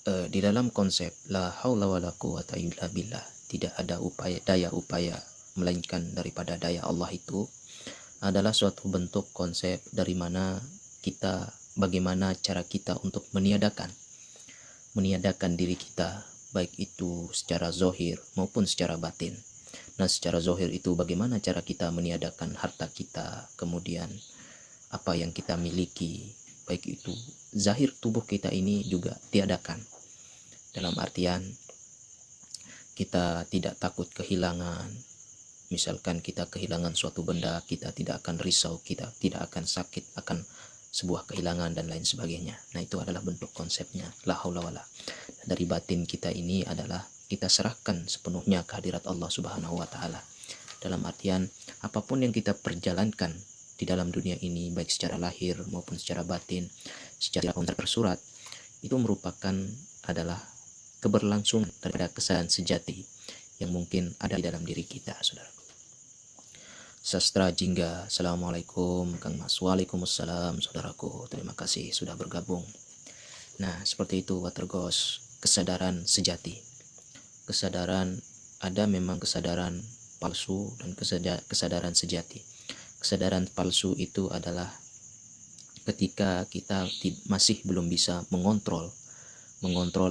Di dalam konsep la haula wala quwata illa billah, tidak ada upaya melainkan daripada daya Allah itu adalah suatu bentuk konsep dari mana kita, bagaimana cara kita untuk meniadakan diri kita, baik itu secara zohir maupun secara batin. Nah, secara zohir itu bagaimana cara kita meniadakan harta kita, kemudian apa yang kita miliki, baik itu zahir tubuh kita ini juga tiadakan. Dalam artian kita tidak takut kehilangan. Misalkan kita kehilangan suatu benda, kita tidak akan risau, kita tidak akan sakit akan sebuah kehilangan dan lain sebagainya. Nah, itu adalah bentuk konsepnya la haula wala. Dari batin kita ini adalah kita serahkan sepenuhnya kehadirat Allah Subhanahu wa taala. Dalam artian apapun yang kita perjalankan di dalam dunia ini, baik secara lahir maupun secara batin, secara tersurat, itu merupakan adalah keberlangsungan daripada kesadaran sejati yang mungkin ada di dalam diri kita, saudara. Sastra Jingga, Assalamualaikum Kang Mas. Waalaikumsalam saudaraku, terima kasih sudah bergabung. Nah, seperti itu Watergos, kesadaran sejati. Kesadaran, ada memang kesadaran palsu dan kesadaran sejati. Kesadaran palsu itu adalah ketika kita masih belum bisa mengontrol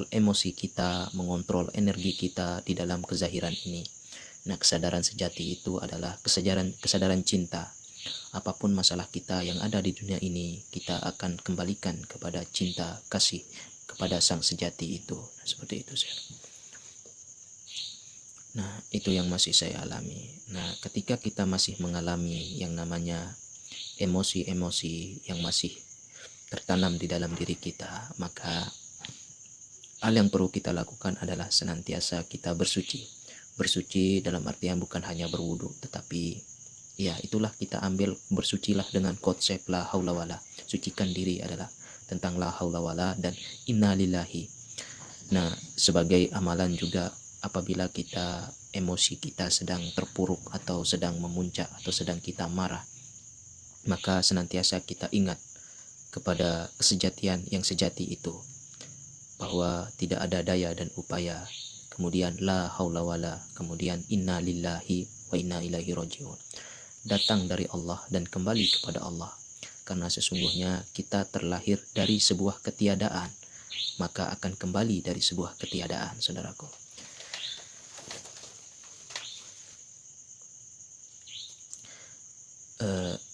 emosi kita, mengontrol energi kita di dalam kezahiran ini. Nah, kesadaran sejati itu adalah kesadaran cinta. Apapun masalah kita yang ada di dunia ini, kita akan kembalikan kepada cinta kasih kepada sang sejati itu. Nah, seperti itu, saya. Nah, itu yang masih saya alami. Nah, ketika kita masih mengalami yang namanya emosi-emosi yang masih tertanam di dalam diri kita, maka hal yang perlu kita lakukan adalah senantiasa kita bersuci. Bersuci dalam artian bukan hanya berwudu, tetapi ya itulah kita ambil bersucilah dengan konsep la haula wala. Sucikan diri adalah tentang la haula wala dan innalillahi. Nah, sebagai amalan juga apabila emosi kita sedang terpuruk atau sedang memuncak atau sedang kita marah, maka senantiasa kita ingat kepada kesejatian yang sejati itu, bahwa tidak ada daya dan upaya, kemudian la haula wala, kemudian inna lillahi wa inna ilaihi rajiun, datang dari Allah dan kembali kepada Allah. Karena sesungguhnya kita terlahir dari sebuah ketiadaan, maka akan kembali dari sebuah ketiadaan, saudaraku.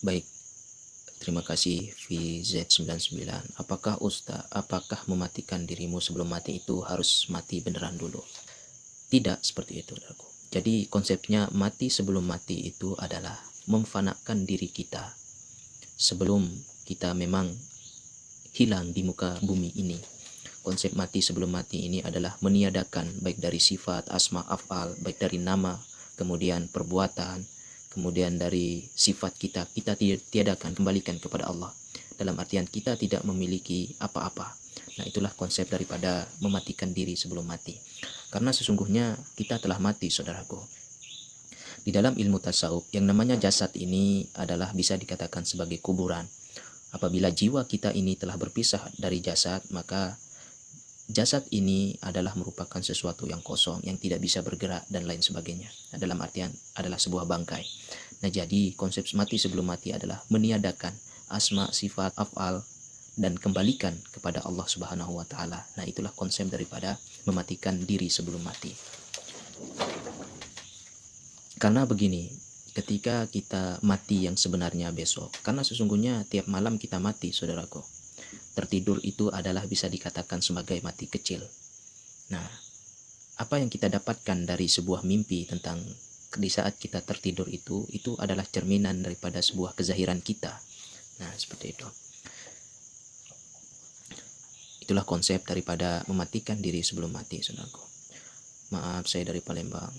Baik, terima kasih VZ99. Apakah mematikan dirimu sebelum mati itu harus mati beneran dulu? Tidak seperti itu, saudaraku. Jadi konsepnya mati sebelum mati itu adalah memfanakan diri kita sebelum kita memang hilang di muka bumi ini. Konsep mati sebelum mati ini adalah meniadakan baik dari sifat, asma, af'al, baik dari nama, kemudian perbuatan, kemudian dari sifat kita tiadakan, kembalikan kepada Allah. Dalam artian kita tidak memiliki apa-apa. Nah, itulah konsep daripada mematikan diri sebelum mati. Karena sesungguhnya kita telah mati, saudaraku. Di dalam ilmu tasawuf, yang namanya jasad ini adalah bisa dikatakan sebagai kuburan. Apabila jiwa kita ini telah berpisah dari jasad, maka jasad ini adalah merupakan sesuatu yang kosong, yang tidak bisa bergerak dan lain sebagainya. Nah, dalam artian adalah sebuah bangkai. Nah, jadi konsep mati sebelum mati adalah meniadakan asma, sifat, af'al, dan kembalikan kepada Allah Subhanahu wa taala. Nah, itulah konsep daripada mematikan diri sebelum mati. Karena begini, ketika kita mati yang sebenarnya besok, karena sesungguhnya tiap malam kita mati, saudaraku. Tertidur itu adalah bisa dikatakan sebagai mati kecil. Nah, apa yang kita dapatkan dari sebuah mimpi tentang di saat kita tertidur itu adalah cerminan daripada sebuah kezahiran kita. Nah, seperti itu. Itulah konsep daripada mematikan diri sebelum mati, saudaraku. Maaf, saya dari Palembang.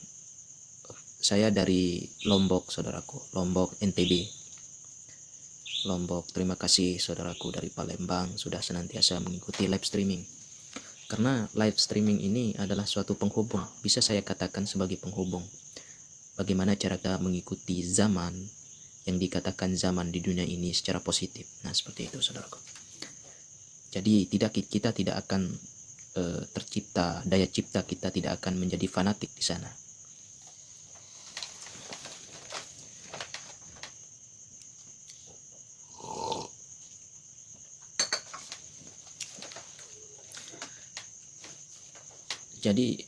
Saya dari Lombok, saudaraku. Lombok, NTB. Lombok, terima kasih saudaraku dari Palembang sudah senantiasa mengikuti live streaming. Karena live streaming ini adalah suatu penghubung, bisa saya katakan sebagai penghubung. Bagaimana cara kita mengikuti zaman yang dikatakan zaman di dunia ini secara positif. Nah, seperti itu, saudaraku. Jadi kita tidak akan tercipta, daya cipta kita tidak akan menjadi fanatik di sana. Jadi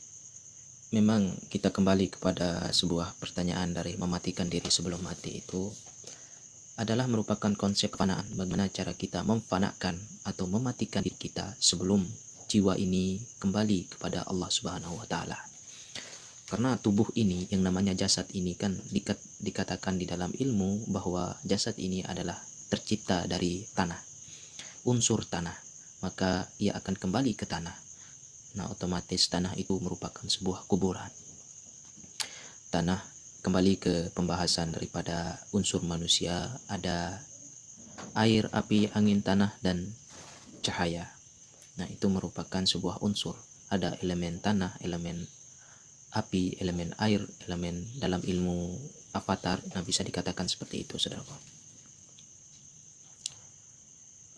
memang kita kembali kepada sebuah pertanyaan dari mematikan diri sebelum mati itu adalah merupakan konsep kefanaan. Bagaimana cara kita memfanakan atau mematikan diri kita sebelum jiwa ini kembali kepada Allah Subhanahu wa taala. Karena tubuh ini yang namanya jasad ini kan dikatakan di dalam ilmu bahwa jasad ini adalah tercipta dari tanah, unsur tanah, maka ia akan kembali ke tanah. Nah, otomatis tanah itu merupakan sebuah kuburan. Tanah, kembali ke pembahasan daripada unsur manusia, ada air, api, angin, tanah, dan cahaya. Nah, itu merupakan sebuah unsur. Ada elemen tanah, elemen api, elemen air, elemen dalam ilmu avatar. Nah, bisa dikatakan seperti itu, saudara.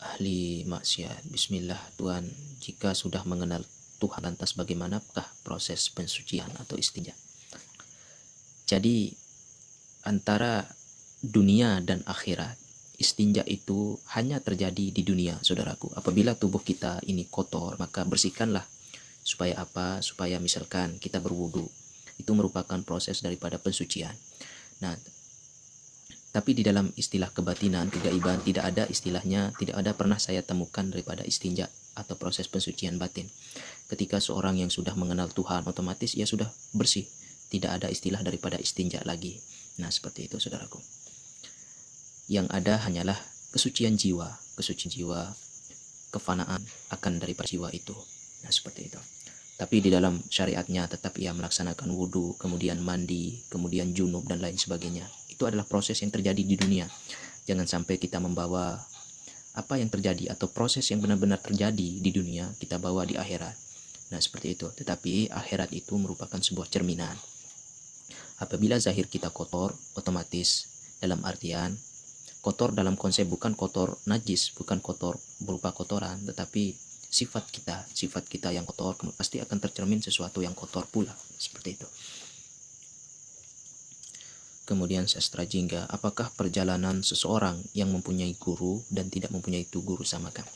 Ahli maksiat, bismillah Tuhan, jika sudah mengenal Tuhan, lantas bagaimanakah proses pensucian atau istinja? Jadi antara dunia dan akhirat, istinja itu hanya terjadi di dunia, saudaraku. Apabila tubuh kita ini kotor, maka bersihkanlah. Supaya apa? Supaya misalkan kita berwudu, itu merupakan proses daripada pensucian. Nah, tapi di dalam istilah kebatinan, kegaiban, tidak ada istilahnya, tidak ada pernah saya temukan daripada istinja atau proses pensucian batin. Ketika seorang yang sudah mengenal Tuhan, otomatis ia sudah bersih. Tidak ada istilah daripada istinja lagi. Nah, seperti itu, saudaraku. Yang ada hanyalah kesucian jiwa, kefanaan akan daripada jiwa itu. Nah, seperti itu. Tapi di dalam syariatnya tetap ia melaksanakan wudhu, kemudian mandi, kemudian junub, dan lain sebagainya. Itu adalah proses yang terjadi di dunia. Jangan sampai kita membawa apa yang terjadi atau proses yang benar-benar terjadi di dunia kita bawa di akhirat. Nah, seperti itu. Tetapi akhirat itu merupakan sebuah cerminan. Apabila zahir kita kotor, otomatis dalam artian kotor dalam konsep bukan kotor najis, bukan kotor berupa kotoran, tetapi sifat kita yang kotor pasti akan tercermin sesuatu yang kotor pula, seperti itu. Kemudian sastra jingga, apakah perjalanan seseorang yang mempunyai guru dan tidak mempunyai itu guru samakah?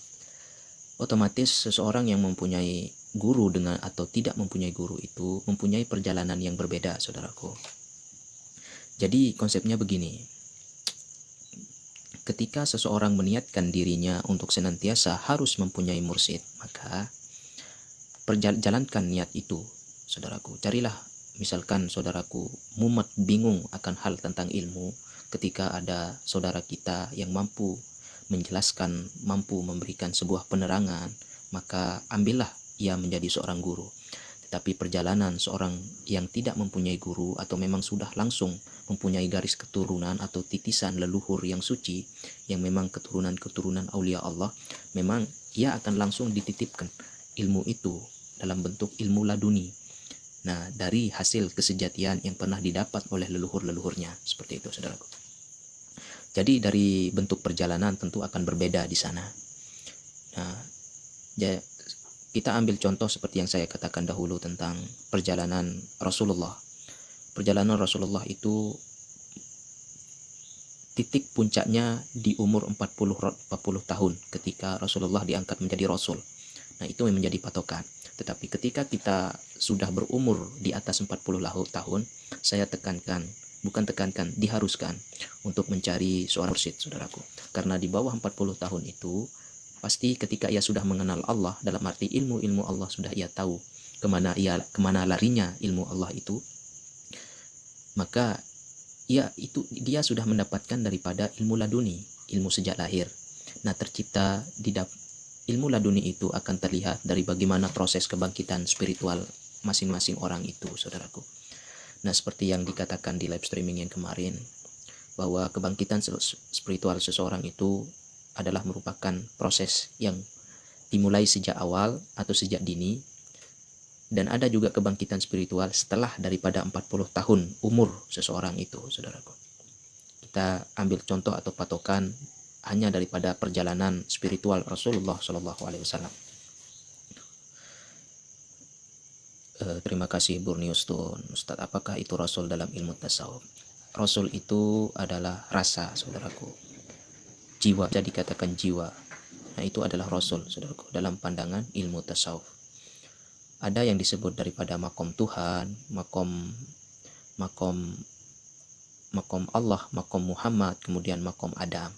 Otomatis seseorang yang mempunyai guru dengan atau tidak mempunyai guru itu mempunyai perjalanan yang berbeda, saudaraku. Jadi konsepnya begini, ketika seseorang meniatkan dirinya untuk senantiasa harus mempunyai mursyid, maka jalankan niat itu, saudaraku. Carilah, misalkan saudaraku mumet bingung akan hal tentang ilmu, ketika ada saudara kita yang mampu menjelaskan, mampu memberikan sebuah penerangan, maka ambillah ia menjadi seorang guru. Tetapi perjalanan seorang yang tidak mempunyai guru atau memang sudah langsung mempunyai garis keturunan atau titisan leluhur yang suci, yang memang keturunan aulia Allah, memang ia akan langsung dititipkan ilmu itu dalam bentuk ilmu laduni. Nah, dari hasil kesejatian yang pernah didapat oleh leluhur-leluhurnya, seperti itu, saudaraku. Jadi dari bentuk perjalanan tentu akan berbeda di sana. Nah, kita ambil contoh seperti yang saya katakan dahulu tentang perjalanan Rasulullah. Perjalanan Rasulullah itu titik puncaknya di umur 40 tahun ketika Rasulullah diangkat menjadi Rasul. Nah, itu yang menjadi patokan. Tetapi ketika kita sudah berumur di atas 40 tahun, saya diharuskan untuk mencari seorang mursyid, saudaraku. Karena di bawah 40 tahun itu, pasti ketika ia sudah mengenal Allah, dalam arti ilmu Allah sudah ia tahu kemana larinya ilmu Allah itu, maka dia sudah mendapatkan daripada ilmu laduni, ilmu sejak lahir. Nah, tercipta ilmu laduni itu akan terlihat dari bagaimana proses kebangkitan spiritual masing-masing orang itu, saudaraku. Nah, seperti yang dikatakan di live streaming yang kemarin, bahwa kebangkitan spiritual seseorang itu adalah merupakan proses yang dimulai sejak awal atau sejak dini, dan ada juga kebangkitan spiritual setelah daripada 40 tahun umur seseorang itu, saudaraku. Kita ambil contoh atau patokan hanya daripada perjalanan spiritual Rasulullah SAW. Terima kasih Burniustun. Ustadz, apakah itu Rasul dalam ilmu tasawuf? Rasul itu adalah rasa, saudaraku. Jiwa, jadi dikatakan jiwa. Nah, itu adalah Rasul, saudaraku, dalam pandangan ilmu tasawuf. Ada yang disebut daripada makom Tuhan, makom makom makom Allah, makom Muhammad, kemudian makom Adam.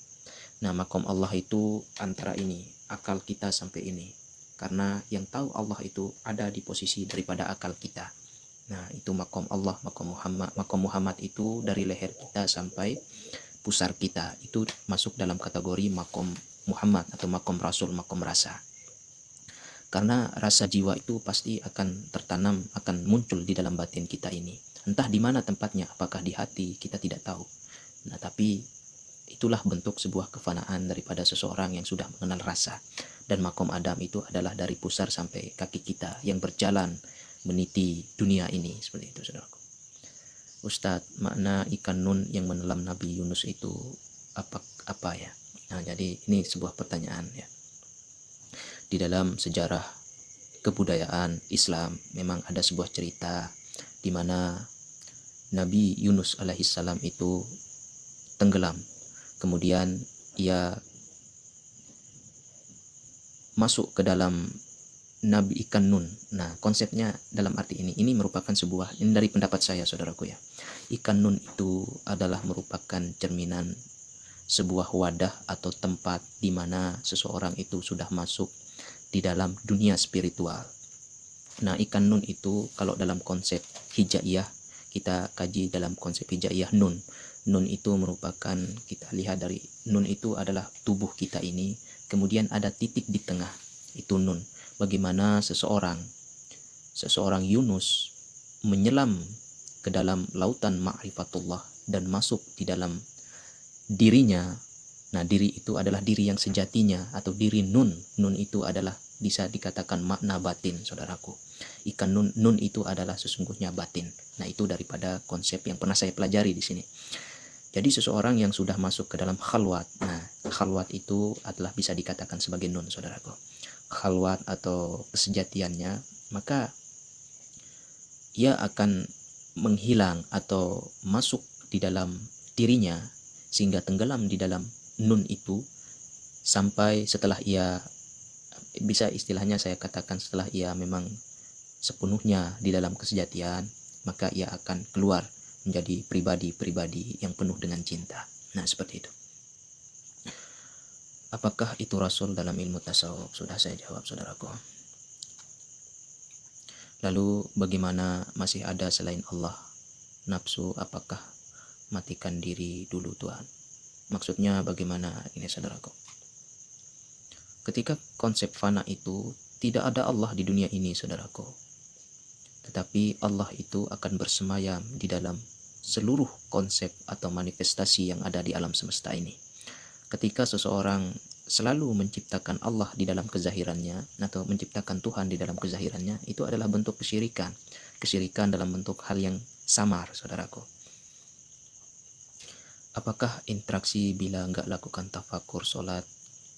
Nah, makom Allah itu antara ini, akal kita sampai ini. Karena yang tahu Allah itu ada di posisi daripada akal kita. Nah, itu makom Allah, makom Muhammad. Makom Muhammad itu dari leher kita sampai pusar kita. Itu masuk dalam kategori makom Muhammad atau makom Rasul, makom rasa. Karena rasa jiwa itu pasti akan tertanam, akan muncul di dalam batin kita ini. Entah di mana tempatnya, apakah di hati, kita tidak tahu. Nah, tapi itulah bentuk sebuah kefanaan daripada seseorang yang sudah mengenal rasa. Dan makom Adam itu adalah dari pusar sampai kaki kita yang berjalan meniti dunia ini. Seperti itu, saudaraku. Ustadz, makna ikan nun yang menelan Nabi Yunus itu apa ya? Nah, jadi ini sebuah pertanyaan ya. Di dalam sejarah kebudayaan Islam memang ada sebuah cerita di mana Nabi Yunus alaihissalam itu tenggelam. Kemudian ia masuk ke dalam Nabi ikan nun. Nah, konsepnya dalam arti ini merupakan sebuah, ini dari pendapat saya, saudaraku ya. Ikan nun itu adalah merupakan cerminan sebuah wadah atau tempat di mana seseorang itu sudah masuk di dalam dunia spiritual. Nah, ikan nun itu kalau dalam konsep hijaiyah, kita kaji dalam konsep hijaiyah nun. Nun itu merupakan, kita lihat dari nun itu adalah tubuh kita ini, kemudian ada titik di tengah, itu nun. Bagaimana seseorang Yunus menyelam ke dalam lautan ma'rifatullah dan masuk di dalam dirinya. Nah, diri itu adalah diri yang sejatinya atau diri nun. Nun itu adalah bisa dikatakan makna batin, saudaraku. Ikan nun itu adalah sesungguhnya batin. Nah, itu daripada konsep yang pernah saya pelajari di sini. Jadi seseorang yang sudah masuk ke dalam khalwat. Nah, khalwat itu adalah bisa dikatakan sebagai nun, saudaraku. Khalwat atau kesejatiannya, maka ia akan menghilang atau masuk di dalam dirinya sehingga tenggelam di dalam nun itu sampai setelah ia, bisa istilahnya saya katakan, setelah ia memang sepenuhnya di dalam kesejatian, maka ia akan keluar menjadi pribadi-pribadi yang penuh dengan cinta. Nah, seperti itu. Apakah itu Rasul dalam ilmu tasawuf? Sudah saya jawab, saudaraku. Lalu bagaimana masih ada selain Allah? Nafsu, apakah matikan diri dulu Tuhan? Maksudnya bagaimana ini, saudaraku? Ketika konsep fana itu, tidak ada Allah di dunia ini, saudaraku. Tetapi Allah itu akan bersemayam di dalam seluruh konsep atau manifestasi yang ada di alam semesta ini. Ketika seseorang selalu menciptakan Allah di dalam kezahirannya atau menciptakan Tuhan di dalam kezahirannya, itu adalah bentuk kesyirikan. Kesyirikan dalam bentuk hal yang samar, saudaraku. Apakah interaksi bila enggak lakukan tafakur sholat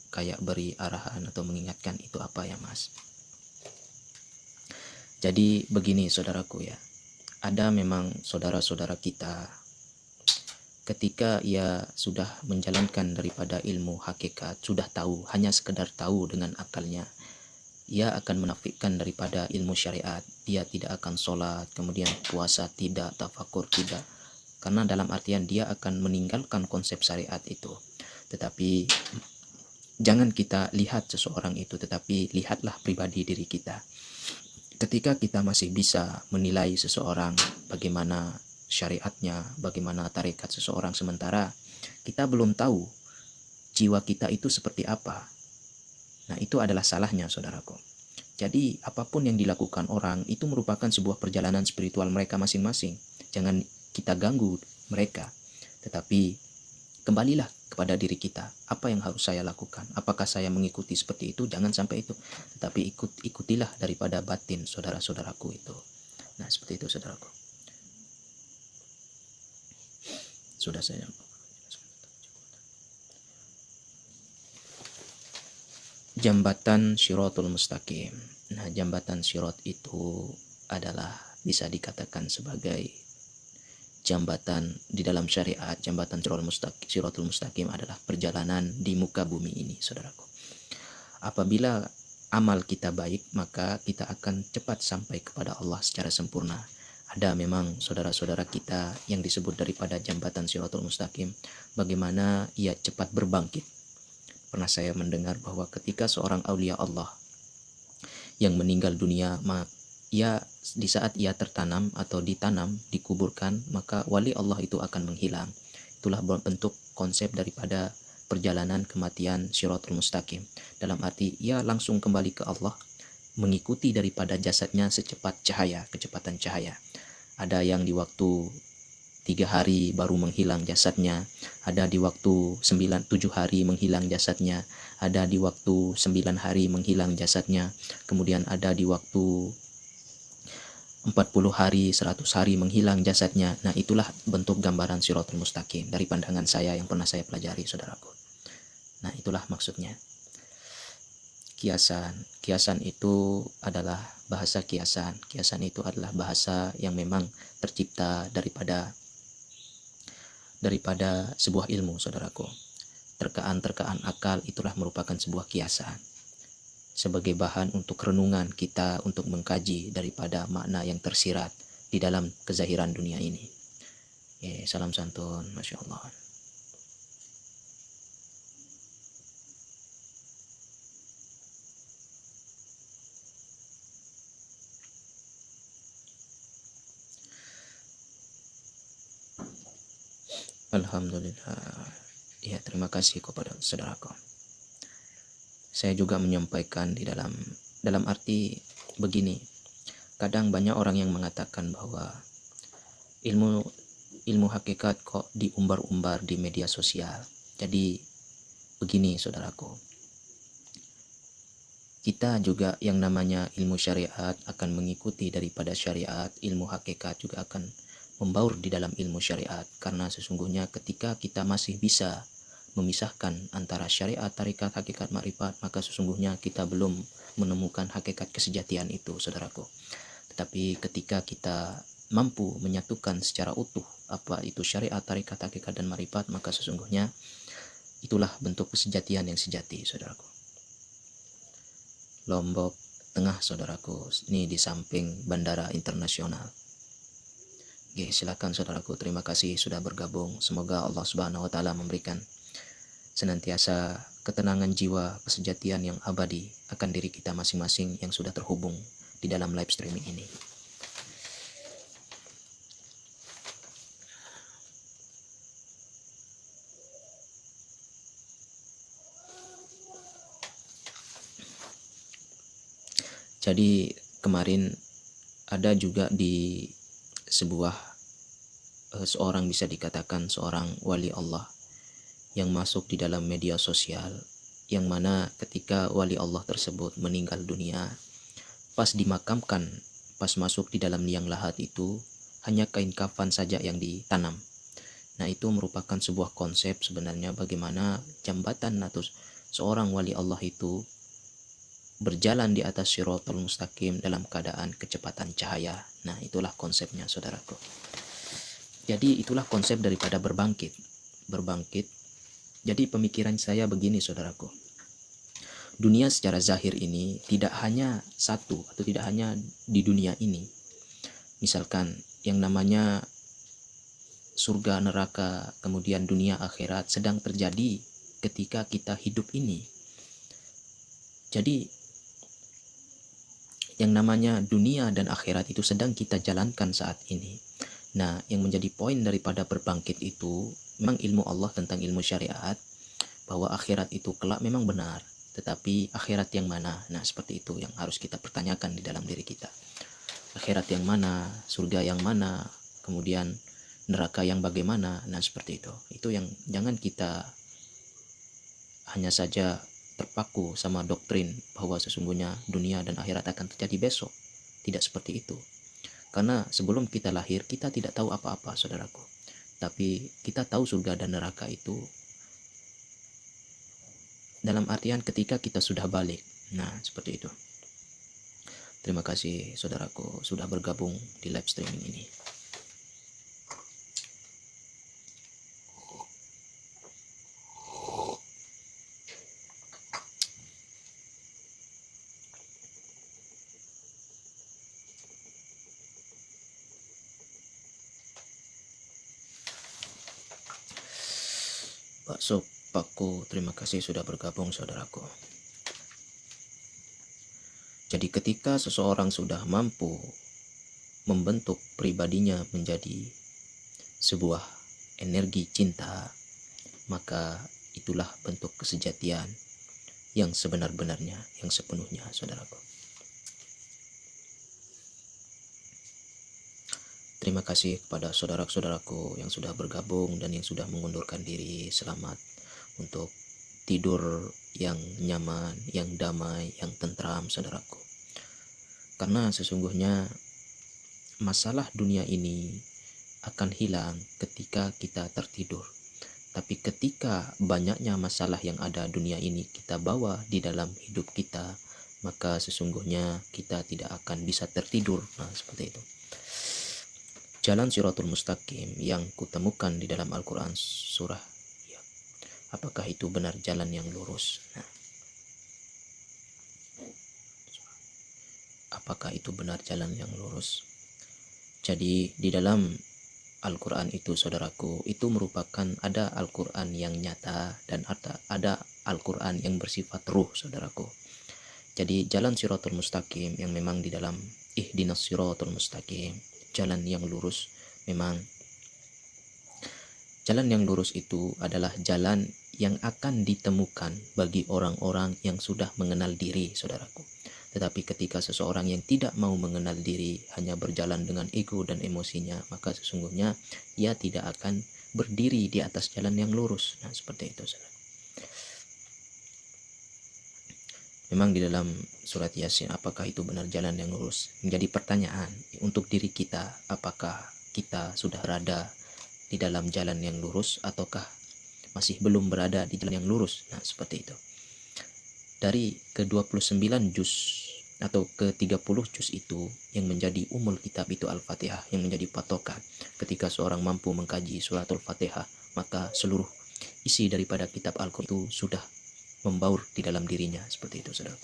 kayak beri arahan atau mengingatkan, itu apa ya, Mas? Jadi begini, saudaraku ya. Ada memang saudara-saudara kita, ketika ia sudah menjalankan daripada ilmu hakikat, sudah tahu, hanya sekedar tahu dengan akalnya, ia akan menafikan daripada ilmu syariat. Dia tidak akan sholat, kemudian puasa tidak, tafakur tidak. Karena dalam artian dia akan meninggalkan konsep syariat itu. Tetapi jangan kita lihat seseorang itu, tetapi lihatlah pribadi diri kita. Ketika kita masih bisa menilai seseorang bagaimana syariatnya, bagaimana tarekat seseorang, sementara kita belum tahu jiwa kita itu seperti apa. Nah, itu adalah salahnya, saudaraku. Jadi apapun yang dilakukan orang itu merupakan sebuah perjalanan spiritual mereka masing-masing. Jangan kita ganggu mereka, tetapi kembalilah kepada diri kita. Apa yang harus saya lakukan? Apakah saya mengikuti seperti itu? Jangan sampai itu, tetapi ikutilah daripada batin saudara-saudaraku itu. Nah, seperti itu, saudaraku. Sudah saya. Jambatan Syiratul Mustaqim. Nah, jambatan Syirat itu adalah bisa dikatakan sebagai jambatan di dalam syariat. Jambatan Shiratul Mustaqim adalah perjalanan di muka bumi ini, saudaraku. Apabila amal kita baik, maka kita akan cepat sampai kepada Allah secara sempurna. Ada memang saudara-saudara kita yang disebut daripada jambatan Shiratul Mustaqim, bagaimana ia cepat berbangkit. Pernah saya mendengar bahwa ketika seorang aulia Allah yang meninggal dunia, ia di saat ia tertanam atau ditanam, dikuburkan, maka wali Allah itu akan menghilang. Itulah bentuk konsep daripada perjalanan kematian Shiratul Mustaqim. Dalam arti ia langsung kembali ke Allah, mengikuti daripada jasadnya secepat cahaya, kecepatan cahaya. Ada yang di waktu 3 hari baru menghilang jasadnya, ada di waktu 7 hari menghilang jasadnya, ada di waktu 9 hari menghilang jasadnya, kemudian ada di waktu 40 hari, 100 hari menghilang jasadnya. Nah, itulah bentuk gambaran Shiratul Mustaqim dari pandangan saya yang pernah saya pelajari, saudaraku. Nah, itulah maksudnya. Kiasan itu adalah bahasa kiasan. Kiasan itu adalah bahasa yang memang tercipta daripada sebuah ilmu, saudaraku. Terkaan-terkaan akal itulah merupakan sebuah kiasan, sebagai bahan untuk renungan kita untuk mengkaji daripada makna yang tersirat di dalam kezahiran dunia ini. Salam santun, Masya Allah. Alhamdulillah. Ya, terima kasih kepada saudaraku. Saya juga menyampaikan di dalam arti begini. Kadang banyak orang yang mengatakan bahwa ilmu hakikat kok diumbar-umbar di media sosial. Jadi begini, saudaraku. Kita juga yang namanya ilmu syariat akan mengikuti daripada syariat, ilmu hakikat juga akan membaur di dalam ilmu syariat, karena sesungguhnya ketika kita masih bisa memisahkan antara syariat, tarikat, hakikat, makrifat, maka sesungguhnya kita belum menemukan hakikat kesejatian itu, saudaraku. Tetapi ketika kita mampu menyatukan secara utuh apa itu syariat, tarikat, hakikat, dan makrifat, maka sesungguhnya itulah bentuk kesejatian yang sejati, saudaraku. Lombok Tengah, saudaraku, ini di samping Bandara Internasional. Oke, silakan saudaraku, terima kasih sudah bergabung. Semoga Allah Subhanahu wa taala memberikan senantiasa ketenangan jiwa, kesejatian yang abadi akan diri kita masing-masing yang sudah terhubung di dalam live streaming ini. Jadi kemarin ada juga di seorang bisa dikatakan seorang wali Allah yang masuk di dalam media sosial, yang mana ketika wali Allah tersebut meninggal dunia, pas dimakamkan, pas masuk di dalam liang lahat itu hanya kain kafan saja yang ditanam. Nah, itu merupakan sebuah konsep sebenarnya bagaimana jambatan atau seorang wali Allah itu berjalan di atas Shiratul Mustaqim dalam keadaan kecepatan cahaya. Nah, itulah konsepnya, saudaraku. Jadi itulah konsep daripada berbangkit. Jadi pemikiran saya begini, saudaraku. Dunia secara zahir ini tidak hanya satu atau tidak hanya di dunia ini. Misalkan yang namanya surga, neraka, kemudian dunia akhirat sedang terjadi ketika kita hidup ini. Jadi yang namanya dunia dan akhirat itu sedang kita jalankan saat ini. Nah, yang menjadi poin daripada berbangkit itu memang ilmu Allah tentang ilmu syariat, bahwa akhirat itu kelak memang benar, tetapi akhirat yang mana? Nah, seperti itu yang harus kita pertanyakan di dalam diri kita. Akhirat yang mana? Surga yang mana? Kemudian neraka yang bagaimana? Nah, seperti itu. Itu yang jangan kita hanya saja terpaku sama doktrin bahwa sesungguhnya dunia dan akhirat akan terjadi besok. Tidak seperti itu. Karena sebelum kita lahir, kita tidak tahu apa-apa, saudaraku. Tapi kita tahu surga dan neraka itu dalam artian ketika kita sudah balik. Nah, seperti itu. Terima kasih saudaraku sudah bergabung di live streaming ini. Pak Sopaku, terima kasih sudah bergabung saudaraku. Jadi ketika seseorang sudah mampu membentuk pribadinya menjadi sebuah energi cinta, maka itulah bentuk kesejatian yang sebenar-benarnya, yang sepenuhnya saudaraku. Terima kasih kepada saudara-saudaraku yang sudah bergabung dan yang sudah mengundurkan diri. Selamat untuk tidur yang nyaman, yang damai, yang tentram saudaraku. Karena sesungguhnya masalah dunia ini akan hilang ketika kita tertidur. Tapi ketika banyaknya masalah yang ada dunia ini kita bawa di dalam hidup kita, maka sesungguhnya kita tidak akan bisa tertidur. Nah, seperti itu. Jalan Shiratul Mustaqim yang kutemukan di dalam Al-Quran surah ya, apakah itu benar jalan yang lurus? Nah, apakah itu benar jalan yang lurus? Jadi di dalam Al-Quran itu saudaraku, itu merupakan ada Al-Quran yang nyata dan ada Al-Quran yang bersifat ruh saudaraku. Jadi jalan Shiratul Mustaqim yang memang di dalam Ihdinas Shiratul Mustaqim, jalan yang lurus, memang jalan yang lurus itu adalah jalan yang akan ditemukan bagi orang-orang yang sudah mengenal diri saudaraku. Tetapi ketika seseorang yang tidak mau mengenal diri hanya berjalan dengan ego dan emosinya, maka sesungguhnya ia tidak akan berdiri di atas jalan yang lurus. Nah, seperti itu saudara. Memang di dalam surat Yasin, apakah itu benar jalan yang lurus? Menjadi pertanyaan untuk diri kita, apakah kita sudah berada di dalam jalan yang lurus ataukah masih belum berada di jalan yang lurus? Nah, seperti itu. Dari ke-29 juz atau ke-30 juz itu yang menjadi umul kitab itu Al-Fatihah, yang menjadi patokan. Ketika seorang mampu mengkaji suratul Fatihah, maka seluruh isi daripada kitab Al-Quran itu sudah membaur di dalam dirinya. Seperti itu saudara.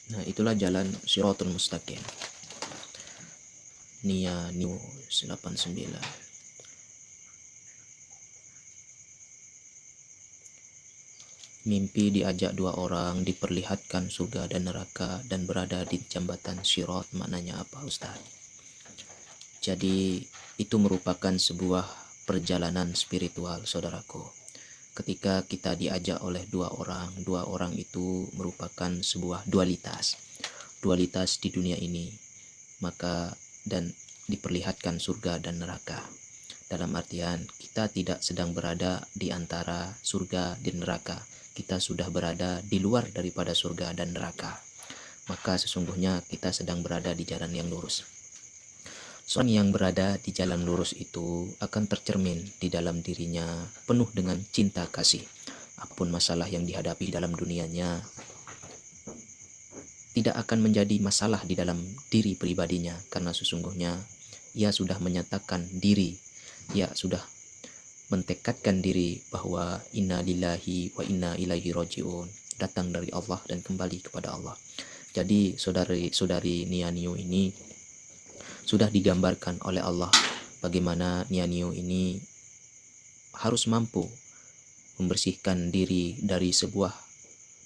Nah, itulah jalan Shiratul Mustaqim. Nia New 89. Mimpi diajak dua orang, diperlihatkan surga dan neraka, dan berada di jambatan Sirat. Maknanya apa Ustaz? Jadi itu merupakan sebuah perjalanan spiritual saudaraku. Ketika kita diajak oleh dua orang itu merupakan sebuah dualitas di dunia ini, maka dan diperlihatkan surga dan neraka. Dalam artian kita tidak sedang berada di antara surga dan neraka, kita sudah berada di luar daripada surga dan neraka. Maka sesungguhnya kita sedang berada di jalan yang lurus. Seorang yang berada di jalan lurus itu akan tercermin di dalam dirinya penuh dengan cinta kasih. Apapun masalah yang dihadapi dalam dunianya tidak akan menjadi masalah di dalam diri pribadinya, karena sesungguhnya ia sudah menyatakan diri, ia sudah mentekadkan diri bahwa inna lillahi wa inna ilaihi rajiun, datang dari Allah dan kembali kepada Allah. Jadi saudari Nia Nio ini sudah digambarkan oleh Allah bagaimana Nia Nio ini harus mampu membersihkan diri dari sebuah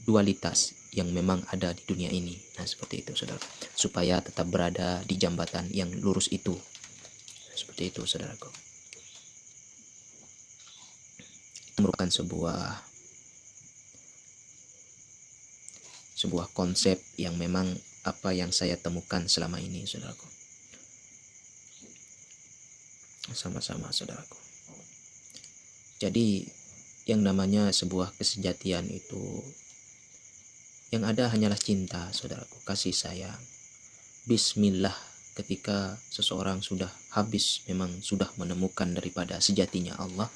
dualitas yang memang ada di dunia ini. Nah, seperti itu saudara, supaya tetap berada di jambatan yang lurus itu. Seperti itu saudaraku. Merupakan sebuah konsep yang memang apa yang saya temukan selama ini saudaraku. Sama-sama saudaraku. Jadi yang namanya sebuah kesejatian itu Yang ada hanyalah cinta, saudaraku, kasih sayang. Bismillah, ketika seseorang sudah habis, memang sudah menemukan daripada sejatinya Allah,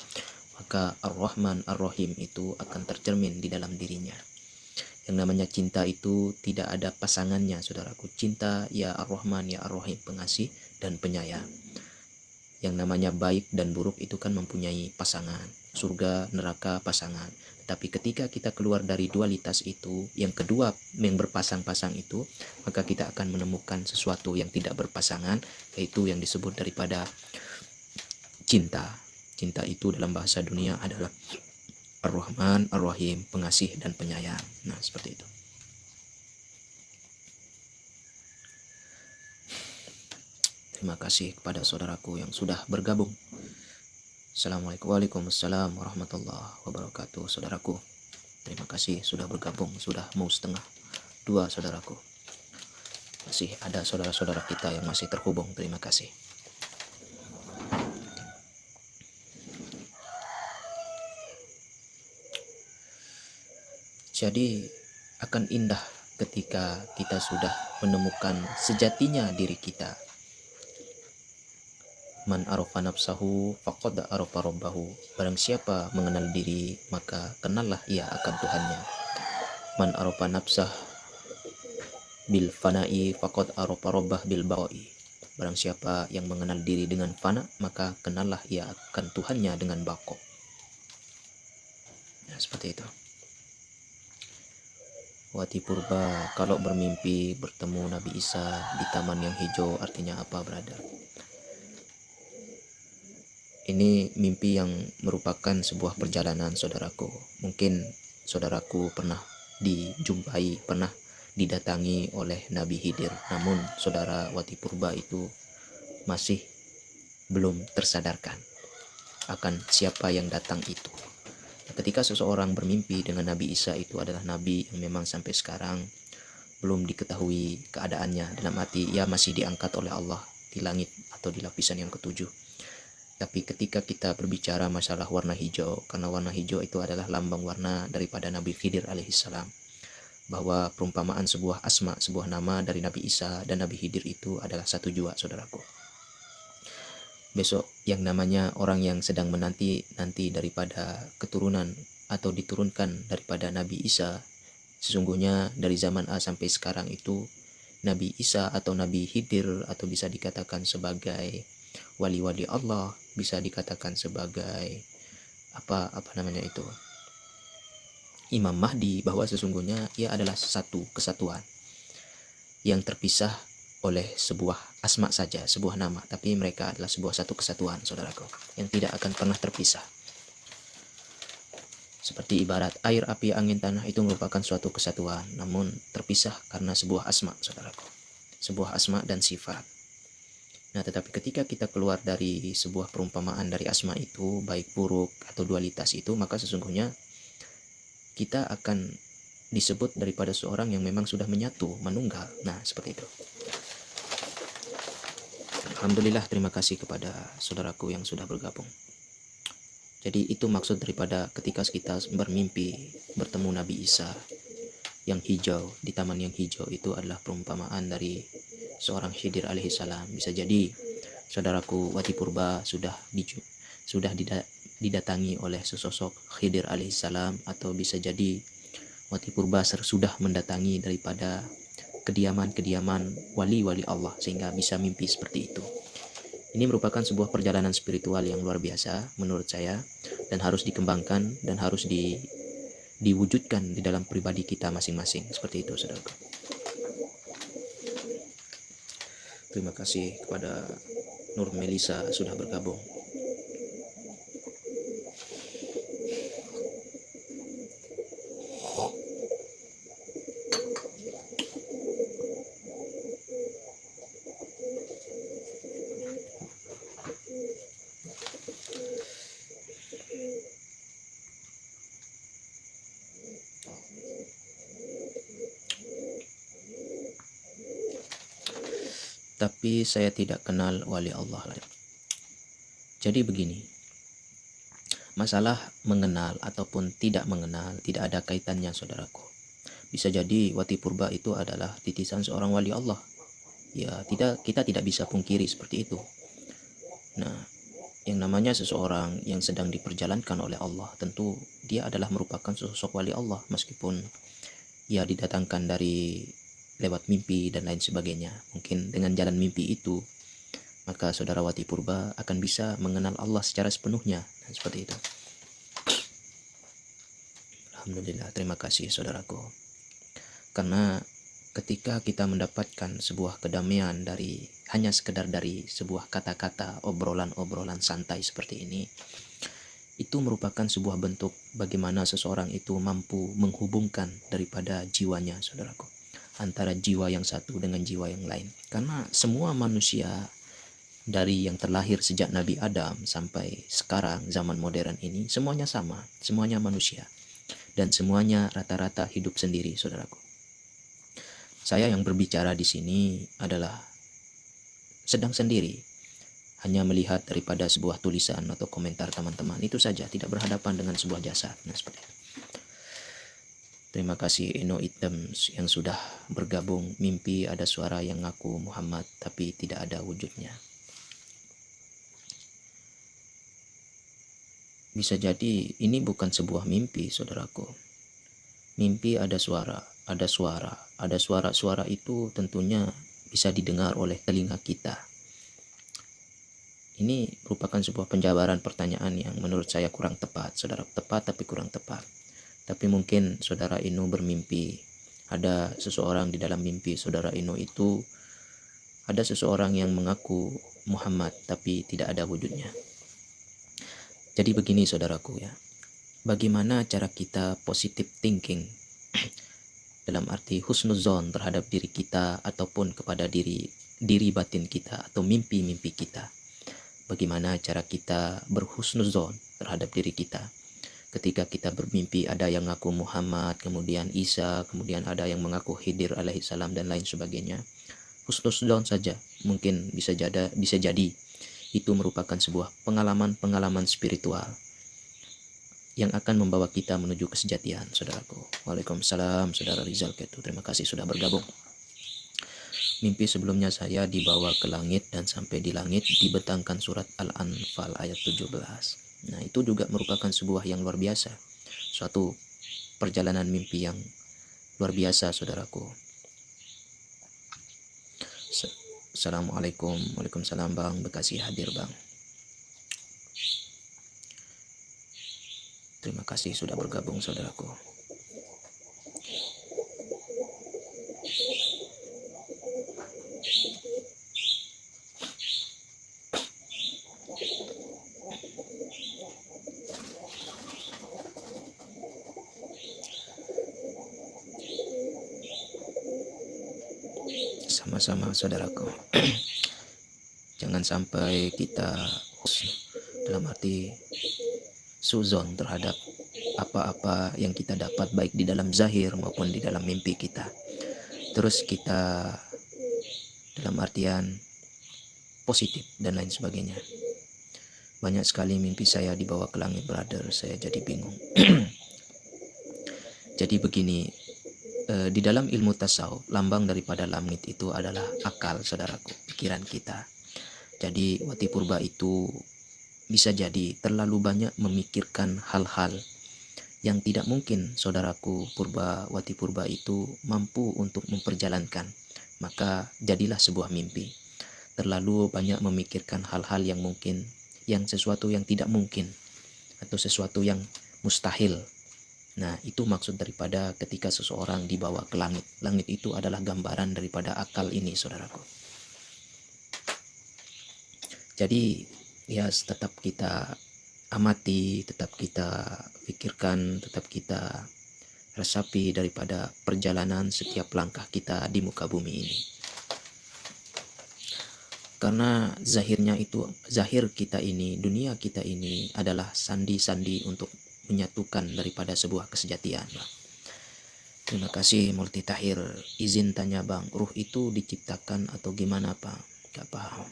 maka Ar-Rahman Ar-Rahim itu akan tercermin di dalam dirinya. Yang namanya cinta itu tidak ada pasangannya, saudaraku. Cinta ya Ar-Rahman ya Ar-Rahim, pengasih dan penyayang. Yang namanya baik dan buruk itu kan mempunyai pasangan, surga neraka pasangan. Tapi ketika kita keluar dari dualitas itu, yang kedua yang berpasang-pasang itu, maka kita akan menemukan sesuatu yang tidak berpasangan, yaitu yang disebut daripada cinta. Cinta itu dalam bahasa dunia adalah Ar-Rahman Ar-Rahim, pengasih dan penyayang. Nah, seperti itu. Terima kasih kepada saudaraku yang sudah bergabung. Assalamualaikum, waalaikumsalam warahmatullahi wabarakatuh, saudaraku. Terima kasih sudah bergabung, sudah mau setengah 2, saudaraku. Masih ada saudara-saudara kita yang masih terhubung, terima kasih. Jadi akan indah ketika kita sudah menemukan sejatinya diri kita. Man arafa nafsahu faqad arafa rabbahu. Barang siapa mengenal diri, maka kenallah ia akan Tuhannya. Man arafa nafsah bil fana'i faqad arafa rabbah bil baqa'i. Barang siapa yang mengenal diri dengan fana, maka kenallah ia akan Tuhannya dengan baqa. Nah, seperti itu. Wati purba, kalau bermimpi bertemu Nabi Isa di taman yang hijau, artinya apa, brother? Ini mimpi yang merupakan sebuah perjalanan, saudaraku. Mungkin saudaraku pernah dijumpai, pernah didatangi oleh Nabi Khidir. Namun saudara Wati Purba itu masih belum tersadarkan akan siapa yang datang itu. Ketika seseorang bermimpi dengan Nabi Isa, itu adalah Nabi yang memang sampai sekarang belum diketahui keadaannya. Dalam arti ia masih diangkat oleh Allah di langit atau di lapisan yang ketujuh. Tapi ketika kita berbicara masalah warna hijau, karena warna hijau itu adalah lambang warna daripada Nabi Khidir alaihissalam, bahwa perumpamaan sebuah asma, sebuah nama dari Nabi Isa dan Nabi Khidir itu adalah satu jua, saudaraku. Besok yang namanya orang yang sedang menanti daripada keturunan atau diturunkan daripada Nabi Isa, sesungguhnya dari zaman A sampai sekarang itu Nabi Isa atau Nabi Khidir, atau bisa dikatakan sebagai wali-wali Allah, bisa dikatakan sebagai apa namanya itu, Imam Mahdi, bahwa sesungguhnya ia adalah satu kesatuan yang terpisah oleh sebuah asma saja, sebuah nama, tapi mereka adalah sebuah satu kesatuan, saudaraku, yang tidak akan pernah terpisah. Seperti ibarat air, api, angin, tanah itu merupakan suatu kesatuan, namun terpisah karena sebuah asma, saudaraku, sebuah asma dan sifat. Nah, tetapi ketika kita keluar dari sebuah perumpamaan dari asma itu, baik buruk atau dualitas itu, maka sesungguhnya kita akan disebut daripada seorang yang memang sudah menyatu, menunggal. Nah, seperti itu. Alhamdulillah, terima kasih kepada saudaraku yang sudah bergabung. Jadi itu maksud daripada ketika kita bermimpi bertemu Nabi Isa yang hijau, di taman yang hijau, itu adalah perumpamaan dari seorang Khidir alaihissalam. Bisa jadi saudaraku Wati Purba sudah didatangi oleh sesosok Khidir alaihissalam, atau bisa jadi Wati Purba sudah mendatangi daripada kediaman-kediaman wali-wali Allah, sehingga bisa mimpi seperti itu. Ini merupakan sebuah perjalanan spiritual yang luar biasa menurut saya, dan harus dikembangkan dan harus diwujudkan di dalam pribadi kita masing-masing. Seperti itu, saudaraku. Terima kasih kepada Nur Melisa sudah bergabung. Tapi saya tidak kenal wali Allah. Jadi begini, masalah mengenal ataupun tidak mengenal tidak ada kaitannya, saudaraku. Bisa jadi Wati Purba itu adalah titisan seorang wali Allah. Ya, kita tidak bisa pungkiri seperti itu. Nah, yang namanya seseorang yang sedang diperjalankan oleh Allah, tentu dia adalah merupakan sosok wali Allah, meskipun ia didatangkan dari lewat mimpi dan lain sebagainya. Mungkin dengan jalan mimpi itu, maka saudara Wati Purba akan bisa mengenal Allah secara sepenuhnya. Dan seperti itu. Alhamdulillah, terima kasih saudaraku. Karena ketika kita mendapatkan sebuah kedamaian hanya sekedar dari sebuah kata-kata, obrolan-obrolan santai seperti ini, itu merupakan sebuah bentuk bagaimana seseorang itu mampu menghubungkan daripada jiwanya, saudaraku, antara jiwa yang satu dengan jiwa yang lain. Karena semua manusia dari yang terlahir sejak Nabi Adam sampai sekarang zaman modern ini, semuanya sama, semuanya manusia, dan semuanya rata-rata hidup sendiri, saudaraku. Saya yang berbicara di sini adalah sedang sendiri, hanya melihat daripada sebuah tulisan atau komentar teman-teman, itu saja, tidak berhadapan dengan sebuah jasad. Nah, seperti itu. Terima kasih Eno Items yang sudah bergabung. Mimpi ada suara yang ngaku Muhammad tapi tidak ada wujudnya. Bisa jadi ini bukan sebuah mimpi, saudaraku. Mimpi ada suara, ada suara, ada suara-suara itu tentunya bisa didengar oleh telinga kita. Ini merupakan sebuah penjabaran pertanyaan yang menurut saya kurang tepat, saudara. Tepat tapi kurang tepat. Tapi mungkin saudara Inu bermimpi, ada seseorang di dalam mimpi saudara Inu itu, ada seseorang yang mengaku Muhammad tapi tidak ada wujudnya. Jadi begini saudaraku ya, bagaimana cara kita positive thinking dalam arti husnuzon terhadap diri kita ataupun kepada diri batin kita atau mimpi-mimpi kita. Bagaimana cara kita berhusnuzon terhadap diri kita ketika kita bermimpi ada yang mengaku Muhammad, kemudian Isa, kemudian ada yang mengaku Khidir alaihissalam dan lain sebagainya. Husnuzon saja, mungkin bisa jadi itu merupakan sebuah pengalaman spiritual yang akan membawa kita menuju kesejatian, saudaraku. Waalaikumsalam, saudara Rizal Ketu. Terima kasih sudah bergabung. Mimpi sebelumnya saya dibawa ke langit dan sampai di langit dibentangkan surat Al-Anfal ayat 17. Nah, itu juga merupakan sebuah yang luar biasa. Suatu perjalanan mimpi yang luar biasa, saudaraku. Assalamualaikum. Waalaikumsalam Bang Bekasi hadir Bang. Terima kasih sudah bergabung saudaraku. Sama-sama saudaraku. Jangan sampai kita dalam arti suzon terhadap apa-apa yang kita dapat baik di dalam zahir maupun di dalam mimpi kita. Terus kita dalam artian positif dan lain sebagainya. Banyak sekali mimpi saya dibawa ke langit, brother. Saya jadi bingung. Jadi begini, di dalam ilmu tasawuf, lambang daripada langit itu adalah akal, saudaraku, pikiran kita. Jadi Wati Purba itu bisa jadi terlalu banyak memikirkan hal-hal yang tidak mungkin saudaraku Wati Purba itu mampu untuk memperjalankan. Maka jadilah sebuah mimpi. Terlalu banyak memikirkan hal-hal yang mungkin, yang sesuatu yang tidak mungkin, atau sesuatu yang mustahil. Nah, itu maksud daripada ketika seseorang dibawa ke langit. Langit itu adalah gambaran daripada akal ini, saudaraku. Jadi, ya tetap kita amati, tetap kita pikirkan, tetap kita resapi daripada perjalanan setiap langkah kita di muka bumi ini. Karena zahir kita ini, dunia kita ini adalah sandi-sandi untuk menyatukan daripada sebuah kesejatian. Terima kasih Multi Tahir. Izin tanya Bang, ruh itu diciptakan atau gimana Pak? Gak paham.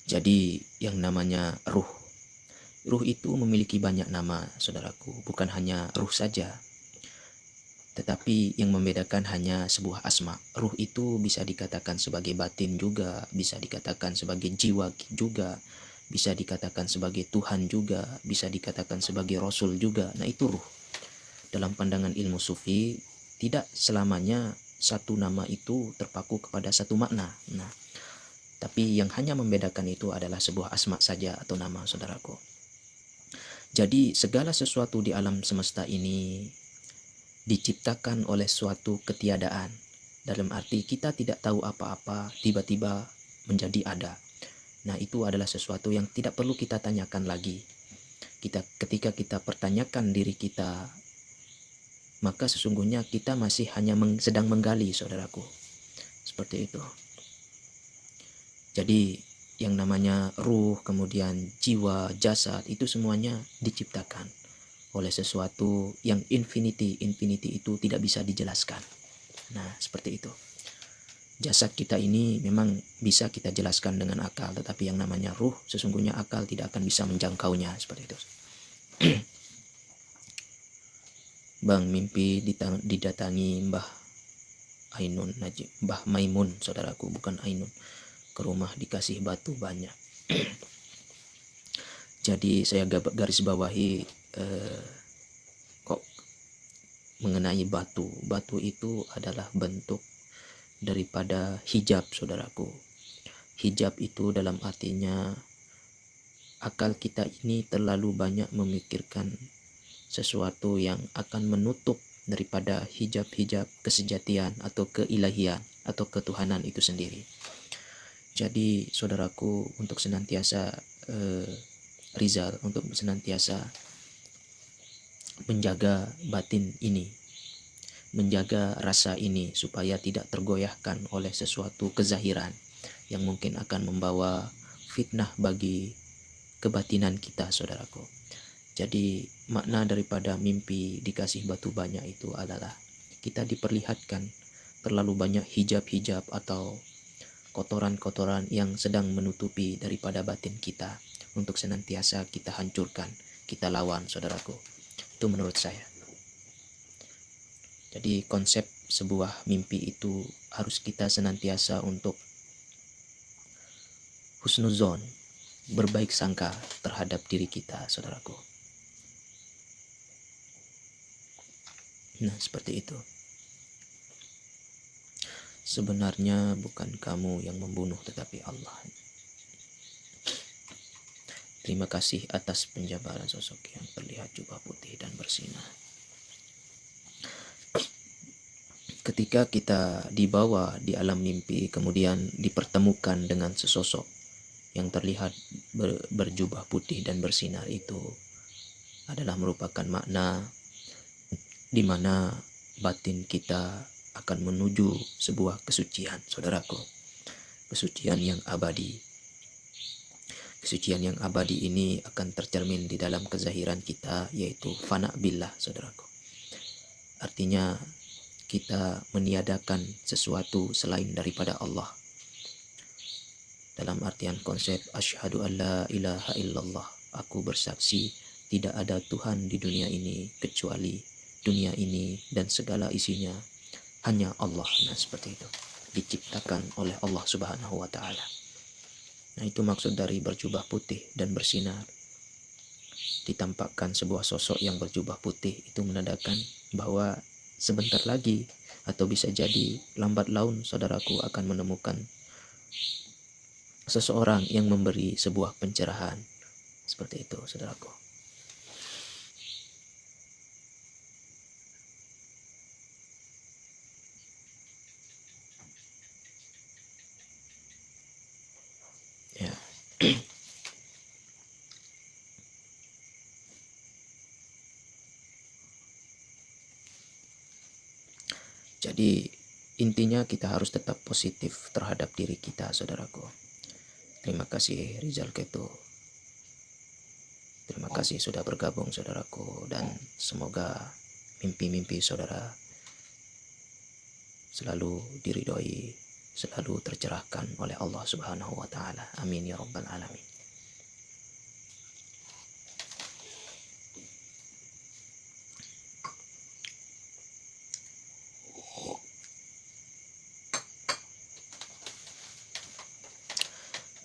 Jadi yang namanya ruh Ruh itu memiliki banyak nama, saudaraku, bukan hanya ruh saja. Tetapi yang membedakan hanya sebuah asma. Ruh itu bisa dikatakan sebagai batin juga, bisa dikatakan sebagai jiwa juga, bisa dikatakan sebagai Tuhan juga, bisa dikatakan sebagai Rasul juga. Nah itu ruh. Dalam pandangan ilmu sufi, tidak selamanya satu nama itu terpaku kepada satu makna. Nah, tapi yang hanya membedakan itu adalah sebuah asma saja atau nama, saudaraku. Jadi segala sesuatu di alam semesta ini diciptakan oleh suatu ketiadaan. Dalam arti kita tidak tahu apa-apa, tiba-tiba menjadi ada. Nah, itu adalah sesuatu yang tidak perlu kita tanyakan lagi. Ketika kita pertanyakan diri kita, maka sesungguhnya kita masih hanya sedang menggali, saudaraku. Seperti itu. Jadi yang namanya ruh, kemudian jiwa, jasad, itu semuanya diciptakan oleh sesuatu yang infinity itu tidak bisa dijelaskan. Nah, seperti itu. Jasad kita ini memang bisa kita jelaskan dengan akal, tetapi yang namanya ruh, sesungguhnya akal tidak akan bisa menjangkaunya, seperti itu. Bang mimpi didatangi Mbah Ainun Najib, Mbah Maimun, saudaraku, bukan Ainun. Ke rumah dikasih batu banyak. Jadi saya garis bawahi kok mengenai batu. Batu itu adalah bentuk daripada hijab, saudaraku. Hijab itu dalam artinya akal kita ini terlalu banyak memikirkan sesuatu yang akan menutup daripada hijab-hijab kesejatian atau keilahian atau ketuhanan itu sendiri. Jadi saudaraku, untuk senantiasa Rizal, untuk senantiasa menjaga batin ini, menjaga rasa ini supaya tidak tergoyahkan oleh sesuatu kezahiran yang mungkin akan membawa fitnah bagi kebatinan kita, saudaraku. Jadi makna daripada mimpi dikasih batu banyak itu adalah kita diperlihatkan terlalu banyak hijab-hijab atau kotoran-kotoran yang sedang menutupi daripada batin kita, untuk senantiasa kita hancurkan, kita lawan, saudaraku. Itu menurut saya. Jadi konsep sebuah mimpi itu harus kita senantiasa untuk husnuzon, berbaik sangka terhadap diri kita, saudaraku. Nah, seperti itu. Sebenarnya bukan kamu yang membunuh, tetapi Allah. Terima kasih atas penjabaran sosok yang terlihat jubah putih dan bersinar. Ketika kita dibawa di alam mimpi, kemudian dipertemukan dengan sesosok yang terlihat berjubah putih dan bersinar, itu adalah merupakan makna di mana batin kita akan menuju sebuah kesucian, saudaraku. Kesucian yang abadi. Kesucian yang abadi ini akan tercermin di dalam kezahiran kita, yaitu fana billah, saudaraku. Artinya kita meniadakan sesuatu selain daripada Allah. Dalam artian konsep asyhadu alla ilaha illallah, aku bersaksi tidak ada Tuhan di dunia ini kecuali dunia ini dan segala isinya hanya Allah. Nah, seperti itu. Diciptakan oleh Allah Subhanahu wa Ta'ala. Nah, itu maksud dari berjubah putih dan bersinar. Ditampakkan sebuah sosok yang berjubah putih, itu menandakan bahwa sebentar lagi atau bisa jadi lambat laun, saudaraku, akan menemukan seseorang yang memberi sebuah pencerahan. Seperti itu, saudaraku. Ya. Jadi intinya kita harus tetap positif terhadap diri kita, saudaraku. Terima kasih Rizal Keto. Terima kasih sudah bergabung, saudaraku, dan semoga mimpi-mimpi saudara selalu diridhoi, selalu tercerahkan oleh Allah Subhanahu wa Ta'ala. Amin ya rabbal alamin.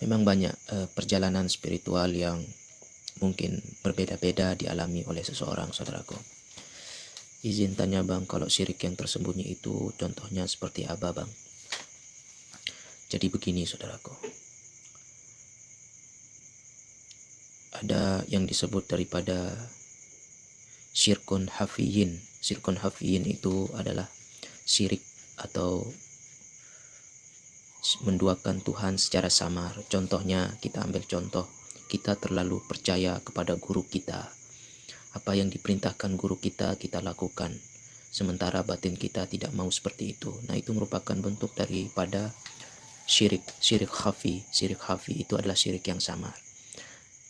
Memang banyak perjalanan spiritual yang mungkin berbeda-beda dialami oleh seseorang, saudaraku. Izin tanya bang, kalau syirik yang tersembunyi itu contohnya seperti apa bang? Jadi begini saudaraku, ada yang disebut daripada syirkun hafiyin. Syirkun hafiyin itu adalah syirik atau menduakan Tuhan secara samar. Contohnya, kita ambil contoh, kita terlalu percaya kepada guru kita. Apa yang diperintahkan guru kita, kita lakukan. Sementara batin kita tidak mau seperti itu. Nah, itu merupakan bentuk daripada syirik, syirik khafi. Syirik khafi itu adalah syirik yang samar.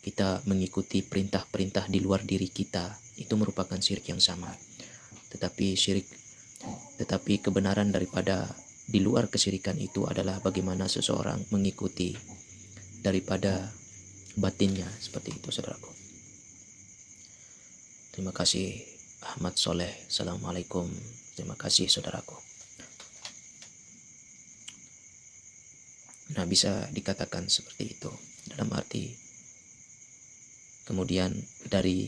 Kita mengikuti perintah-perintah di luar diri kita, itu merupakan syirik yang samar. Tetapi kebenaran daripada di luar kesyirikan itu adalah bagaimana seseorang mengikuti daripada batinnya, seperti itu saudaraku. Terima kasih Ahmad Soleh. Assalamualaikum. Terima kasih saudaraku. Nah, bisa dikatakan seperti itu dalam arti kemudian dari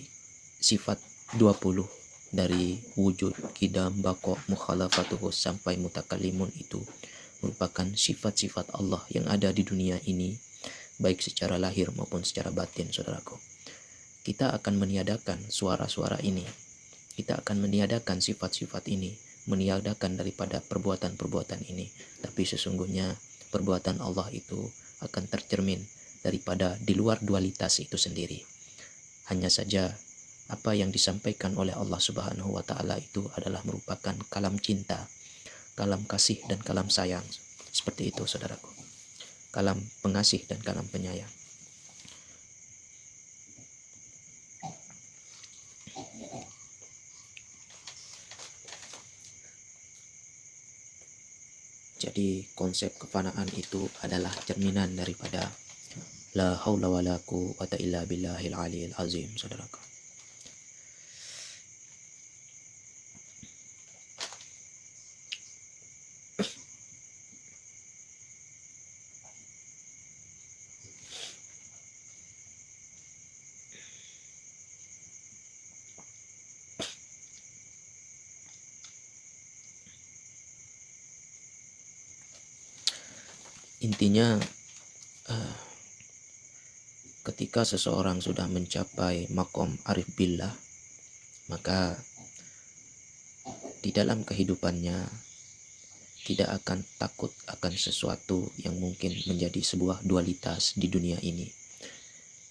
sifat 20 dari wujud, qidam, baqo, mukhalafatuhu sampai mutakalimun itu merupakan sifat-sifat Allah yang ada di dunia ini, baik secara lahir maupun secara batin, saudaraku. Kita akan meniadakan suara-suara ini, kita akan meniadakan sifat-sifat ini, meniadakan daripada perbuatan-perbuatan ini, tapi sesungguhnya perbuatan Allah itu akan tercermin daripada di luar dualitas itu sendiri. Hanya saja apa yang disampaikan oleh Allah Subhanahu wa Ta'ala itu adalah merupakan kalam cinta, kalam kasih dan kalam sayang. Seperti itu saudaraku, kalam pengasih dan kalam penyayang. Jadi konsep kefanaan itu adalah cerminan daripada la haula wala quwwata illa billahil aliyil azim, saudaraku. Intinya ketika seseorang sudah mencapai makom arif billah, maka di dalam kehidupannya tidak akan takut akan sesuatu yang mungkin menjadi sebuah dualitas di dunia ini.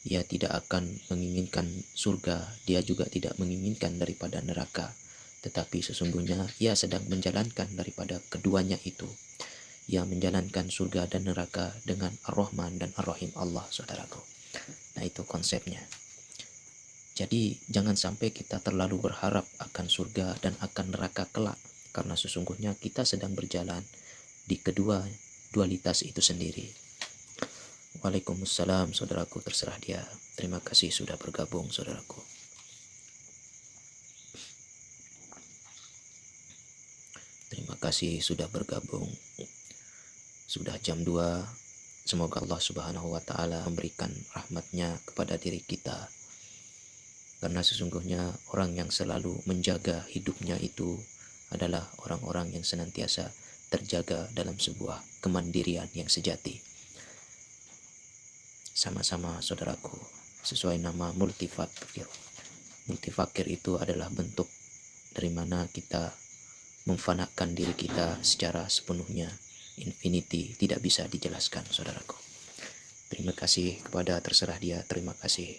Ia tidak akan menginginkan surga, dia juga tidak menginginkan daripada neraka. Tetapi sesungguhnya ia sedang menjalankan daripada keduanya itu. Ia menjalankan surga dan neraka dengan Ar-Rahman dan Ar-Rahim Allah, saudaraku. Nah, itu konsepnya. Jadi jangan sampai kita terlalu berharap akan surga dan akan neraka kelak, karena sesungguhnya kita sedang berjalan di kedua dualitas itu sendiri. Waalaikumsalam saudaraku, terserah dia. Terima kasih sudah bergabung saudaraku. Terima kasih sudah bergabung. Sudah jam 2. Semoga Allah Subhanahu wa Ta'ala memberikan rahmatnya kepada diri kita. Karena sesungguhnya orang yang selalu menjaga hidupnya itu adalah orang-orang yang senantiasa terjaga dalam sebuah kemandirian yang sejati. Sama-sama saudaraku, sesuai nama multifakir. Multifakir itu adalah bentuk dari mana kita memfanakan diri kita secara sepenuhnya. Infinity tidak bisa dijelaskan, saudaraku. Terima kasih kepada terserah dia. Terima kasih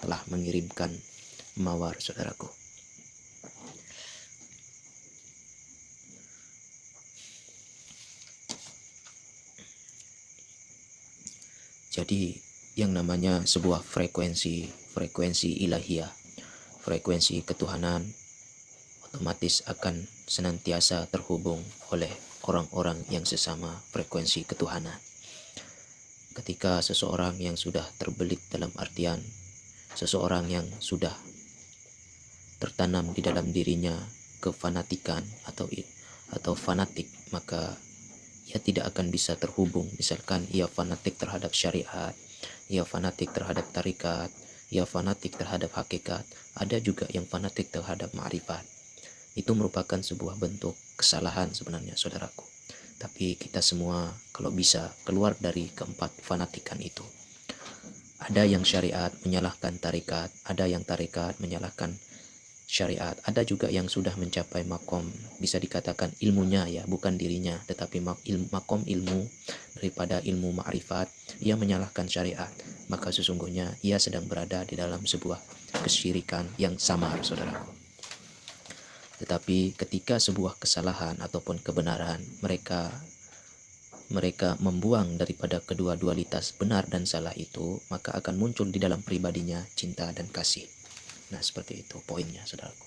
telah mengirimkan mawar, saudaraku. Jadi yang namanya sebuah frekuensi ilahiyah, frekuensi ketuhanan, otomatis akan senantiasa terhubung oleh orang-orang yang sesama frekuensi ketuhanan. Ketika seseorang yang sudah terbelit dalam artian seseorang yang sudah tertanam di dalam dirinya kefanatikan atau fanatik, maka ia tidak akan bisa terhubung. Misalkan ia fanatik terhadap syariat, ia fanatik terhadap tarikat, ia fanatik terhadap hakikat, ada juga yang fanatik terhadap ma'rifat. Itu merupakan sebuah bentuk kesalahan sebenarnya, saudaraku. Tapi kita semua kalau bisa keluar dari keempat fanatikan itu. Ada yang syariat menyalahkan tarikat, ada yang tarikat menyalahkan syariat, ada juga yang sudah mencapai makom, bisa dikatakan ilmunya ya, bukan dirinya, tetapi makom ilmu daripada ilmu ma'rifat, ia menyalahkan syariat, maka sesungguhnya ia sedang berada di dalam sebuah kesyirikan yang samar, saudaraku. Tetapi ketika sebuah kesalahan ataupun kebenaran mereka membuang daripada kedua dualitas benar dan salah itu, maka akan muncul di dalam pribadinya cinta dan kasih. Nah, seperti itu poinnya, saudaraku.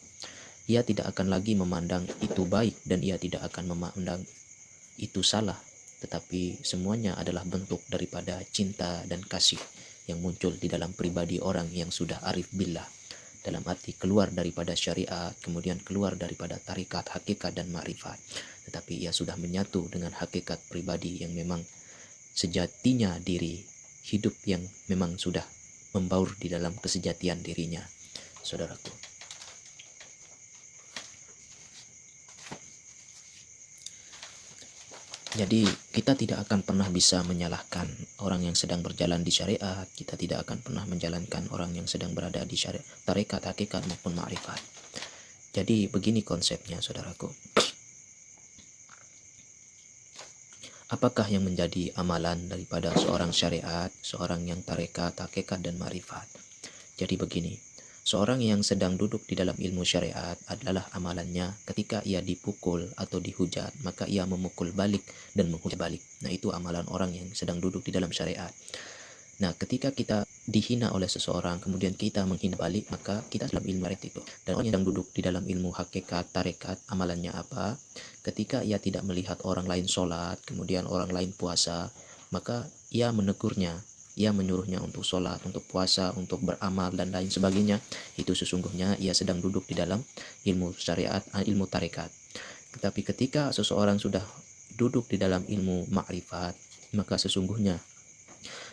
Ia tidak akan lagi memandang itu baik dan ia tidak akan memandang itu salah, tetapi semuanya adalah bentuk daripada cinta dan kasih yang muncul di dalam pribadi orang yang sudah arif billah, dalam arti keluar daripada syariat, kemudian keluar daripada tarikat, hakikat dan ma'rifat, tetapi ia sudah menyatu dengan hakikat pribadi yang memang sejatinya diri, hidup yang memang sudah membaur di dalam kesejatian dirinya, saudaraku. Jadi kita tidak akan pernah bisa menyalahkan orang yang sedang berjalan di syariat, kita tidak akan pernah menjalankan orang yang sedang berada di syariat, tarekat, hakikat maupun ma'rifat. Jadi begini konsepnya, saudaraku. Apakah yang menjadi amalan daripada seorang syariat, seorang yang tarekat, hakikat dan ma'rifat? Jadi begini, seorang yang sedang duduk di dalam ilmu syariat adalah amalannya ketika ia dipukul atau dihujat, maka ia memukul balik dan menghujat balik. Nah, itu amalan orang yang sedang duduk di dalam syariat. Nah, ketika kita dihina oleh seseorang, kemudian kita menghina balik, maka kita dalam ilmu itu. Dan orang yang sedang duduk di dalam ilmu hakikat, tarekat, amalannya apa? Ketika ia tidak melihat orang lain sholat, kemudian orang lain puasa, maka ia menegurnya, ia menyuruhnya untuk sholat, untuk puasa, untuk beramal dan lain sebagainya. Itu sesungguhnya ia sedang duduk di dalam ilmu syariat, ilmu tarekat. Tetapi ketika seseorang sudah duduk di dalam ilmu ma'rifat, maka sesungguhnya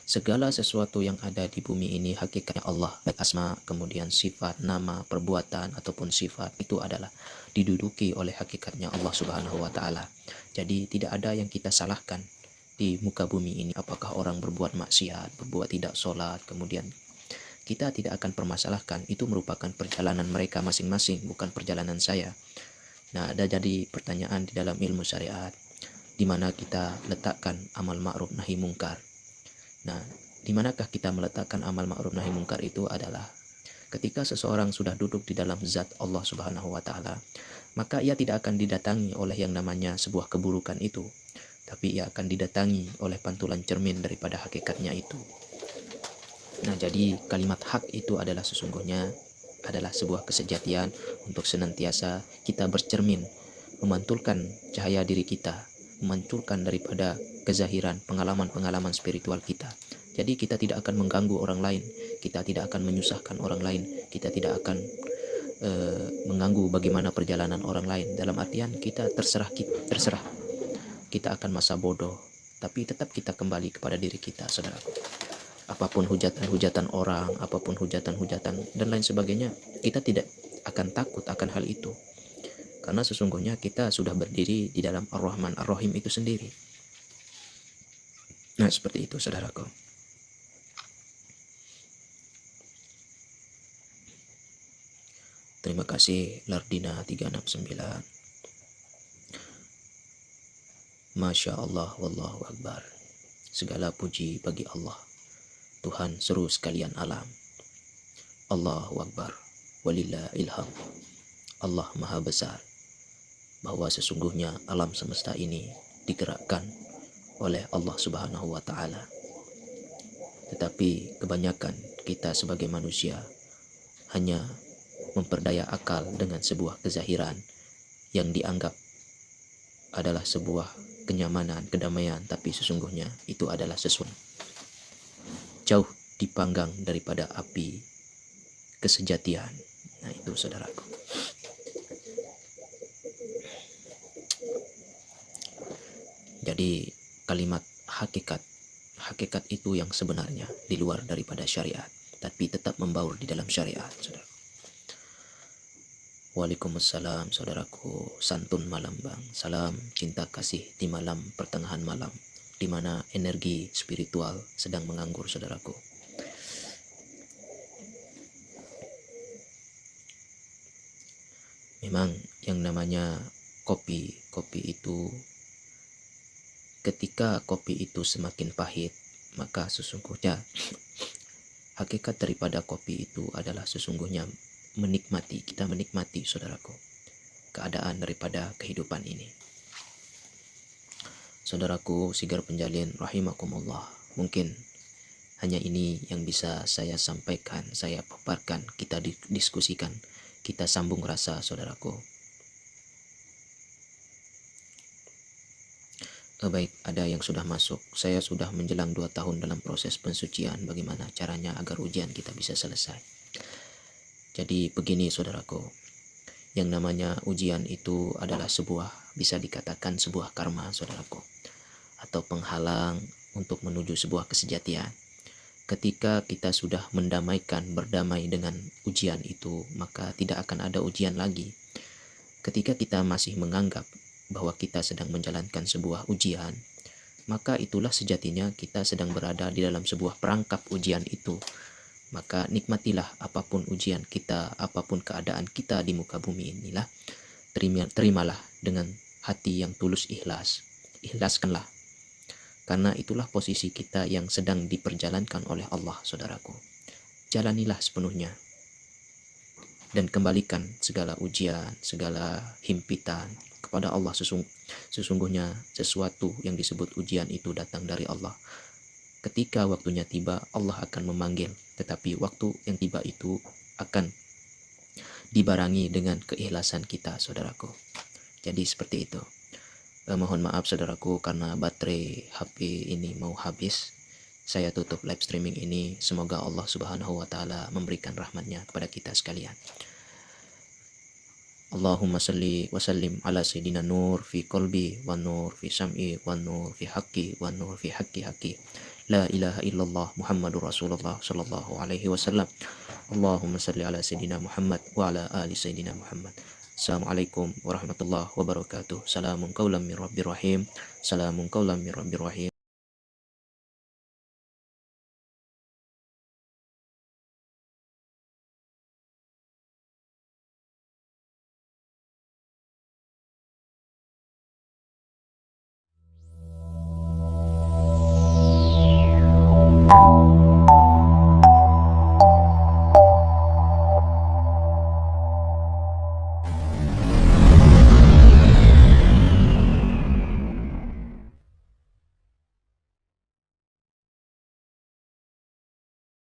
segala sesuatu yang ada di bumi ini hakikatnya Allah, baik asma, kemudian sifat, nama, perbuatan ataupun sifat, itu adalah diduduki oleh hakikatnya Allah Subhanahu wa taala. Jadi tidak ada yang kita salahkan di muka bumi ini, apakah orang berbuat maksiat, berbuat tidak sholat, kemudian kita tidak akan permasalahkan, itu merupakan perjalanan mereka masing-masing, bukan perjalanan saya. Nah, ada jadi pertanyaan di dalam ilmu syariat, di mana kita letakkan amal ma'ruf nahi mungkar. Nah, di manakah kita meletakkan amal ma'ruf nahi mungkar itu adalah ketika seseorang sudah duduk di dalam zat Allah Subhanahu wa taala, maka ia tidak akan didatangi oleh yang namanya sebuah keburukan itu, tapi ia akan didatangi oleh pantulan cermin daripada hakikatnya itu. Nah, jadi kalimat hak itu adalah sesungguhnya adalah sebuah kesejatian untuk senantiasa kita bercermin, memantulkan cahaya diri kita, memantulkan daripada kezahiran pengalaman-pengalaman spiritual kita. Jadi kita tidak akan mengganggu orang lain, kita tidak akan menyusahkan orang lain, kita tidak akan mengganggu bagaimana perjalanan orang lain. Dalam artian kita terserah kita akan masa bodoh, tapi tetap kita kembali kepada diri kita, saudaraku. Apapun hujatan-hujatan orang, apapun hujatan-hujatan dan lain sebagainya, kita tidak akan takut akan hal itu. Karena sesungguhnya kita sudah berdiri di dalam Ar-Rahman Ar-Rahim itu sendiri. Nah, seperti itu, saudaraku. Terima kasih Lardina 369. Masya Allah, wallahu akbar. Segala puji bagi Allah, Tuhan seru sekalian alam. Allahu akbar, walillah ilham. Allah maha besar, bahwa sesungguhnya alam semesta ini digerakkan oleh Allah Subhanahu wa taala. Tetapi kebanyakan kita sebagai manusia hanya memperdaya akal dengan sebuah kezahiran yang dianggap adalah sebuah kenyamanan, kedamaian, tapi sesungguhnya itu adalah sesuatu jauh dipanggang daripada api kesejatian. Nah, itu saudaraku. Jadi Jadi kalimat hakikat itu yang sebenarnya di luar daripada syariat, tapi tetap membaur di dalam syariat, saudara. Waalaikumsalam, saudaraku. Santun malam bang. Salam cinta kasih di malam pertengahan malam, di mana energi spiritual sedang menganggur, saudaraku. Memang yang namanya kopi itu, ketika kopi itu semakin pahit, maka sesungguhnya hakikat daripada kopi itu adalah sesungguhnya kita menikmati, saudaraku, keadaan daripada kehidupan ini. Saudaraku Sigar Penjalin rahimakumullah, mungkin hanya ini yang bisa saya sampaikan, saya paparkan, kita diskusikan, kita sambung rasa, saudaraku. Baik, ada yang sudah masuk. Saya sudah menjelang 2 tahun dalam proses pensucian. Bagaimana caranya agar ujian kita bisa selesai? Jadi begini, saudaraku, yang namanya ujian itu adalah bisa dikatakan sebuah karma, saudaraku, atau penghalang untuk menuju sebuah kesejatian. Ketika kita sudah berdamai dengan ujian itu, maka tidak akan ada ujian lagi. Ketika kita masih menganggap bahwa kita sedang menjalankan sebuah ujian, maka itulah sejatinya kita sedang berada di dalam sebuah perangkap ujian itu. Maka nikmatilah apapun ujian kita, apapun keadaan kita di muka bumi inilah, terimalah dengan hati yang tulus ikhlas. Ikhlaskanlah, karena itulah posisi kita yang sedang diperjalankan oleh Allah, saudaraku. Jalanilah sepenuhnya dan kembalikan segala ujian, segala himpitan kepada Allah. Sesungguhnya sesuatu yang disebut ujian itu datang dari Allah. Ketika waktunya tiba, Allah akan memanggil, tetapi waktu yang tiba itu akan dibarengi dengan keikhlasan kita, saudaraku. Jadi seperti itu. Mohon maaf, saudaraku, karena baterai HP ini mau habis. Saya tutup live streaming ini. Semoga Allah Subhanahu wa Ta'ala memberikan rahmatnya kepada kita sekalian. Allahumma salli wa sallim ala sayyidina nur fi qalbi wa nur fi sam'i wa nur fi haqqi wa nur fi haqqi. La ilaha illallah Muhammadur Rasulullah sallallahu alaihi wasallam. Allahumma salli ala sayyidina Muhammad wa ala ali sayyidina Muhammad. Assalamualaikum warahmatullahi wabarakatuh. Salamun qaulam min rabbir rahim. Salamun qaulam min rabbir rahim.